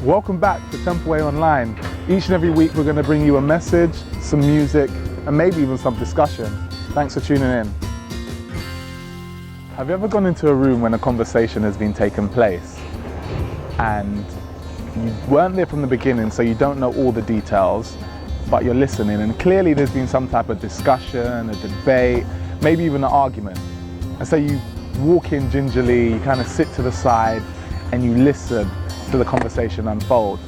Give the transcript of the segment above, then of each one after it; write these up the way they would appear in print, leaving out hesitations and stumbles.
Welcome back to Templeway Online. Each and every week we're going to bring you a message, some music, and maybe even some discussion. Thanks for tuning in. Have you ever gone into a room when a conversation has been taking place and you weren't there from the beginning, so you don't know all the details, but you're listening, and clearly there's been some type of discussion, a debate, maybe even an argument. And so you walk in gingerly, you kind of sit to the side and you listen to the conversation unfold.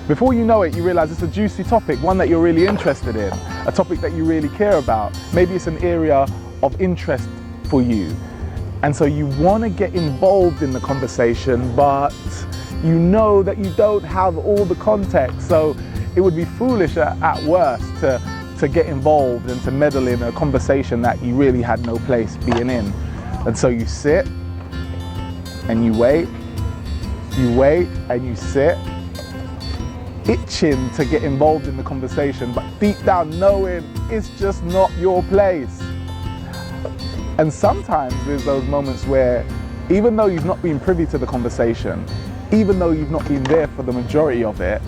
Before you know it, you realize it's a juicy topic, one that you're really interested in, a topic that you really care about. Maybe it's an area of interest for you. And so you want to get involved in the conversation, but you know that you don't have all the context. So it would be foolish at worst to get involved and to meddle in a conversation that you really had no place being in. And so you sit and you wait and you sit, itching to get involved in the conversation, but deep down knowing it's just not your place. And sometimes there's those moments where, even though you've not been privy to the conversation, even though you've not been there for the majority of it,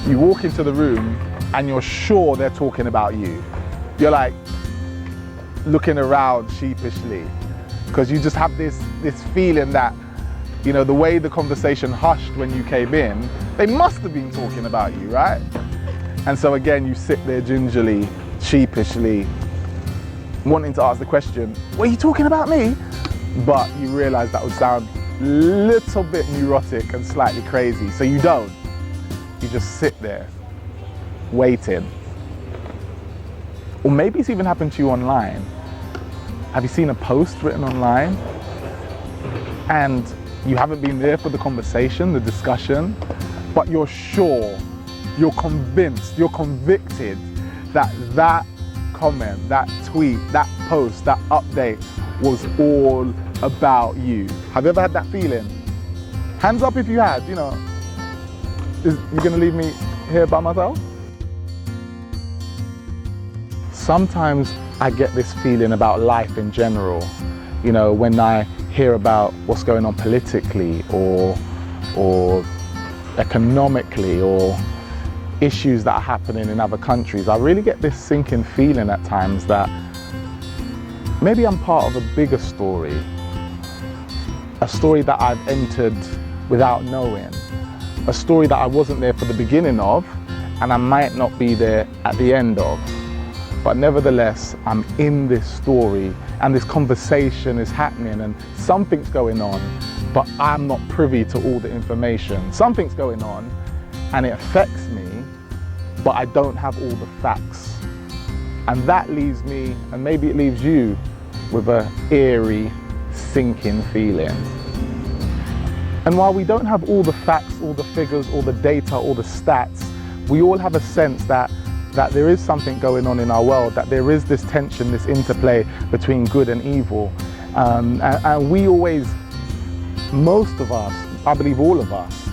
you walk into the room and you're sure they're talking about you. You're like looking around sheepishly because you just have this feeling that, you know, the way the conversation hushed when you came in, they must have been talking about you, right? And so again, you sit there gingerly, sheepishly, wanting to ask the question, were you talking about me? But you realize that would sound a little bit neurotic and slightly crazy, so you don't. You just sit there, waiting. Or maybe it's even happened to you online. Have you seen a post written online and you haven't been there for the conversation, the discussion, but you're sure, you're convinced, you're convicted that that comment, that tweet, that post, that update was all about you? Have you ever had that feeling? Hands up if you had, you know. You gonna leave me here by myself? Sometimes I get this feeling about life in general, you know, when I hear about what's going on politically or economically or issues that are happening in other countries. I really get this sinking feeling at times that maybe I'm part of a bigger story, a story that I've entered without knowing, a story that I wasn't there for the beginning of and I might not be there at the end of. But nevertheless, I'm in this story and this conversation is happening and something's going on, but I'm not privy to all the information. Something's going on and it affects me, but I don't have all the facts. And that leaves me, and maybe it leaves you, with an eerie, sinking feeling. And while we don't have all the facts, all the figures, all the data, all the stats, we all have a sense that there is something going on in our world, that there is this tension, this interplay between good and evil. And we always, most of us, I believe all of us,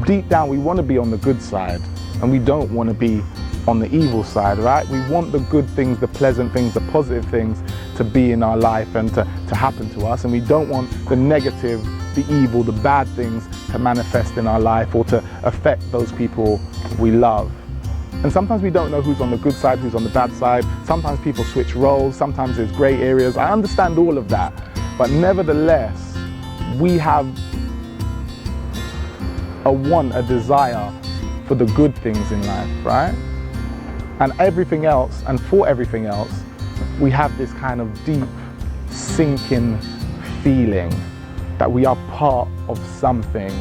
deep down we want to be on the good side and we don't want to be on the evil side, right? We want the good things, the pleasant things, the positive things to be in our life and to happen to us, and we don't want the negative, the evil, the bad things to manifest in our life or to affect those people we love. And sometimes we don't know who's on the good side, who's on the bad side. Sometimes people switch roles, sometimes there's grey areas. I understand all of that, but nevertheless, we have a desire for the good things in life, right? And everything else, and for everything else, we have this kind of deep, sinking feeling that we are part of something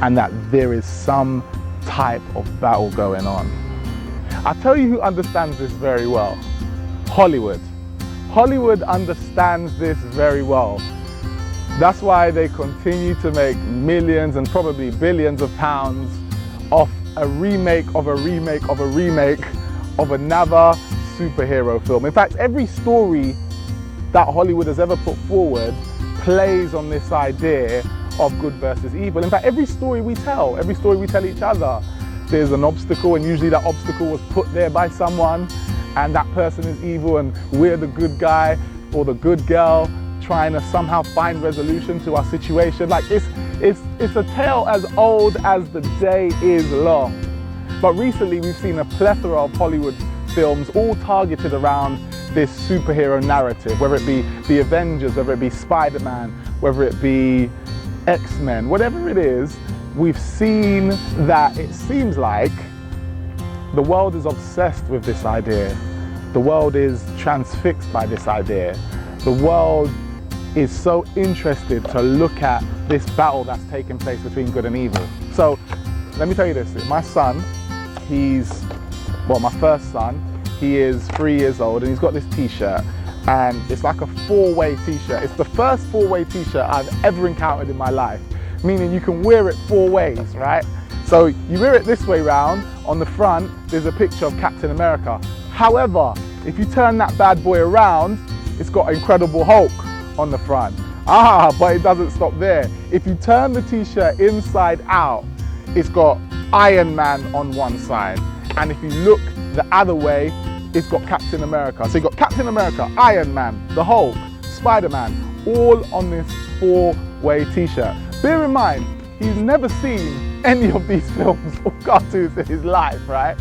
and that there is some type of battle going on. I'll tell you who understands this very well. Hollywood. Hollywood understands this very well. That's why they continue to make millions and probably billions of pounds off a remake of a remake of a remake of another superhero film. In fact, every story that Hollywood has ever put forward plays on this idea of good versus evil. In fact, every story we tell each other, there's an obstacle, and usually that obstacle was put there by someone, and that person is evil, and we're the good guy or the good girl trying to somehow find resolution to our situation. Like, It's a tale as old as the day is long. But recently we've seen a plethora of Hollywood films all targeted around this superhero narrative, whether it be the Avengers, whether it be Spider-Man, whether it be X-Men, whatever it is, we've seen that it seems like the world is obsessed with this idea. The world is transfixed by this idea. The world is so interested to look at this battle that's taking place between good and evil. So let me tell you this, my son, my first son, he is 3 years old and he's got this t-shirt and it's like a four-way t-shirt. It's the first four-way t-shirt I've ever encountered in my life, meaning you can wear it 4 ways, right? So you wear it this way round, on the front there's a picture of Captain America. However, if you turn that bad boy around, it's got Incredible Hulk on the front. But it doesn't stop there. If you turn the t-shirt inside out, it's got Iron Man on one side. And if you look the other way, it's got Captain America. So you've got Captain America, Iron Man, the Hulk, Spider-Man, all on this 4-way t-shirt. Bear in mind, he's never seen any of these films or cartoons in his life, right?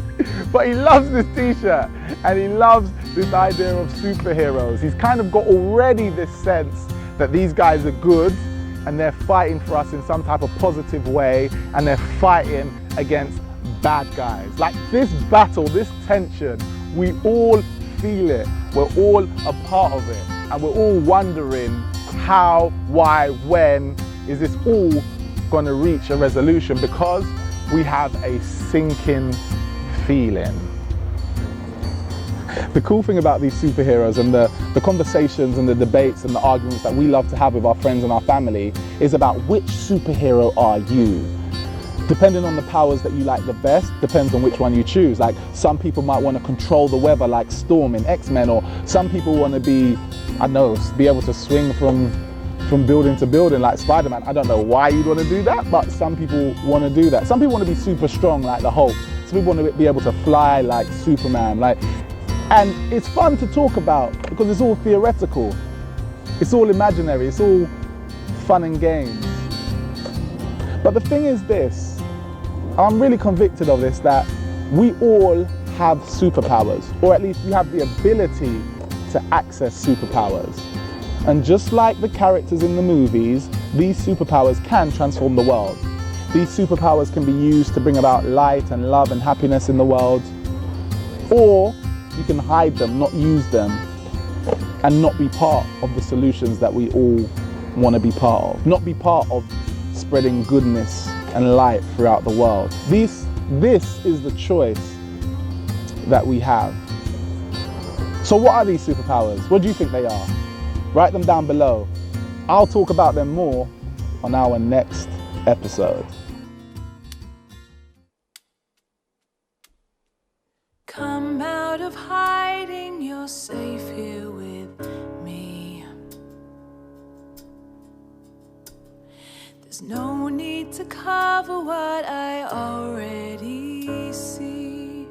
But he loves this t-shirt and he loves this idea of superheroes. He's kind of got already this sense that these guys are good and they're fighting for us in some type of positive way and they're fighting against bad guys. Like this battle, this tension, we all feel it. We're all a part of it and we're all wondering how, why, when is this all going to reach a resolution, because we have a sinking feeling. The cool thing about these superheroes and the conversations and the debates and the arguments that we love to have with our friends and our family is about which superhero are you? Depending on the powers that you like the best, depends on which one you choose. Like some people might want to control the weather like Storm in X-Men, or some people want to be, I don't know, be able to swing from building to building like Spider-Man. I don't know why you'd want to do that, but some people want to do that. Some people want to be super strong like the Hulk. Some people want to be able to fly like Superman. And it's fun to talk about because it's all theoretical. It's all imaginary. It's all fun and games. But the thing is this, I'm really convicted of this, that we all have superpowers, or at least we have the ability to access superpowers. And just like the characters in the movies, these superpowers can transform the world. These superpowers can be used to bring about light and love and happiness in the world. Or you can hide them, not use them, and not be part of the solutions that we all want to be part of. Not be part of spreading goodness and light throughout the world. This is the choice that we have. So what are these superpowers? What do you think they are? Write them down below. I'll talk about them more on our next episode. Come out of hiding, you're safe here with me. There's no need to cover what I already see.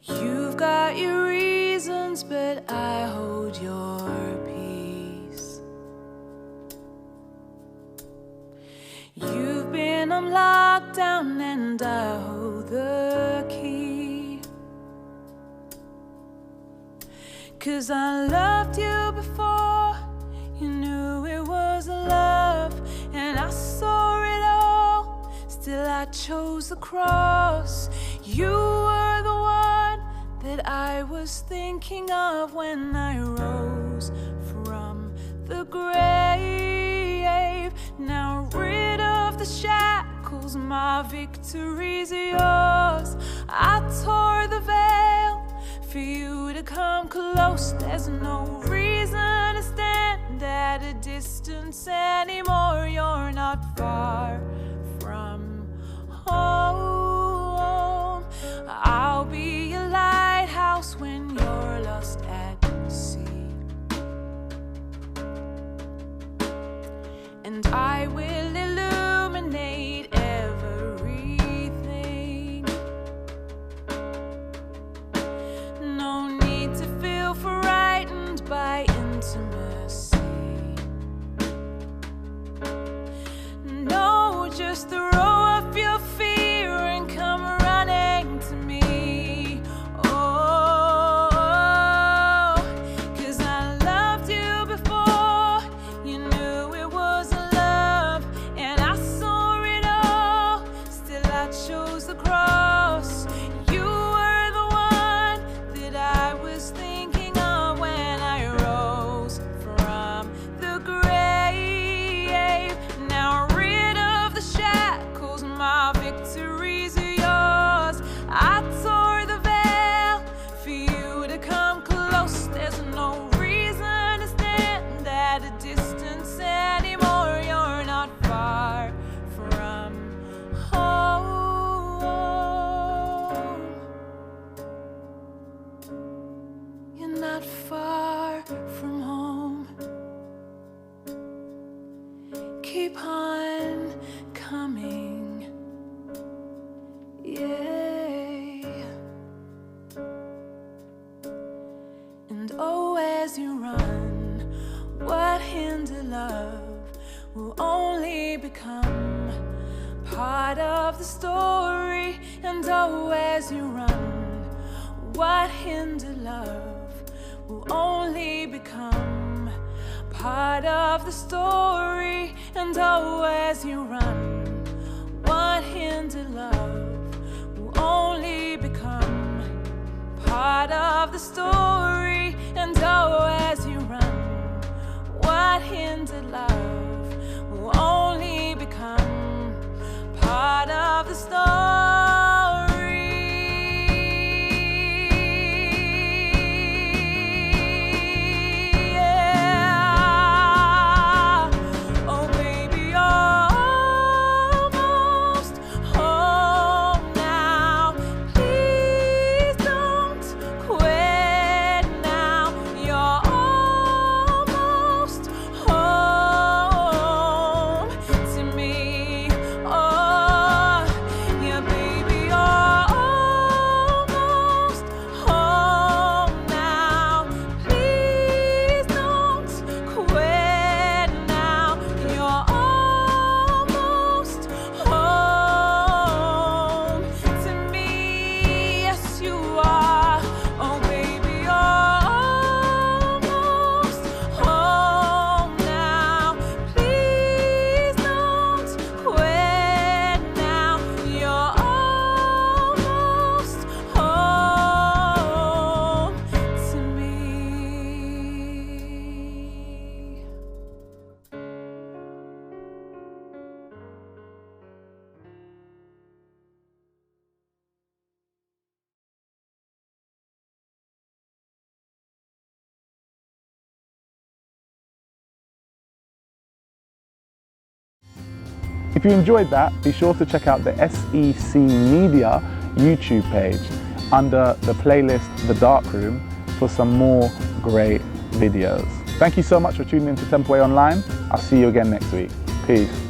You've got your reasons, but I hold your peace. You've been on lockdown and I hold the key. 'Cause I loved you before you knew it was love, and I saw it all, still I chose the cross. You were the one that I was thinking of when I rose from the grave. Now rid of the shackles, my victory's yours. I tore the veil for you to come close. There's no reason to stand at a distance anymore. You're not far from home. I'll be a lighthouse when you're lost at sea, and I will illuminate everything. No need to feel frightened by intimacy. time coming. Yeah. And oh, as you run, what hinder love will only become part of the story. And oh, as you run, what hinder love will only become part of the story. And oh, as you run, what hinder love will only become part of the story. And oh, as you run, what hinder love will only become part of the story. Yeah. Oh baby, you're almost home now. Please don't quit now. You're almost home to me. Oh, yeah, baby, you're almost home now. Please don't quit now. You're almost home to me. Yes, you are. Oh, baby, you're almost home now. Please don't quit now. You're almost home to me. If you enjoyed that, be sure to check out the SEC Media YouTube page under the playlist The Dark Room for some more great videos. Thank you so much for tuning in to Templeway Online. I'll see you again next week. Peace.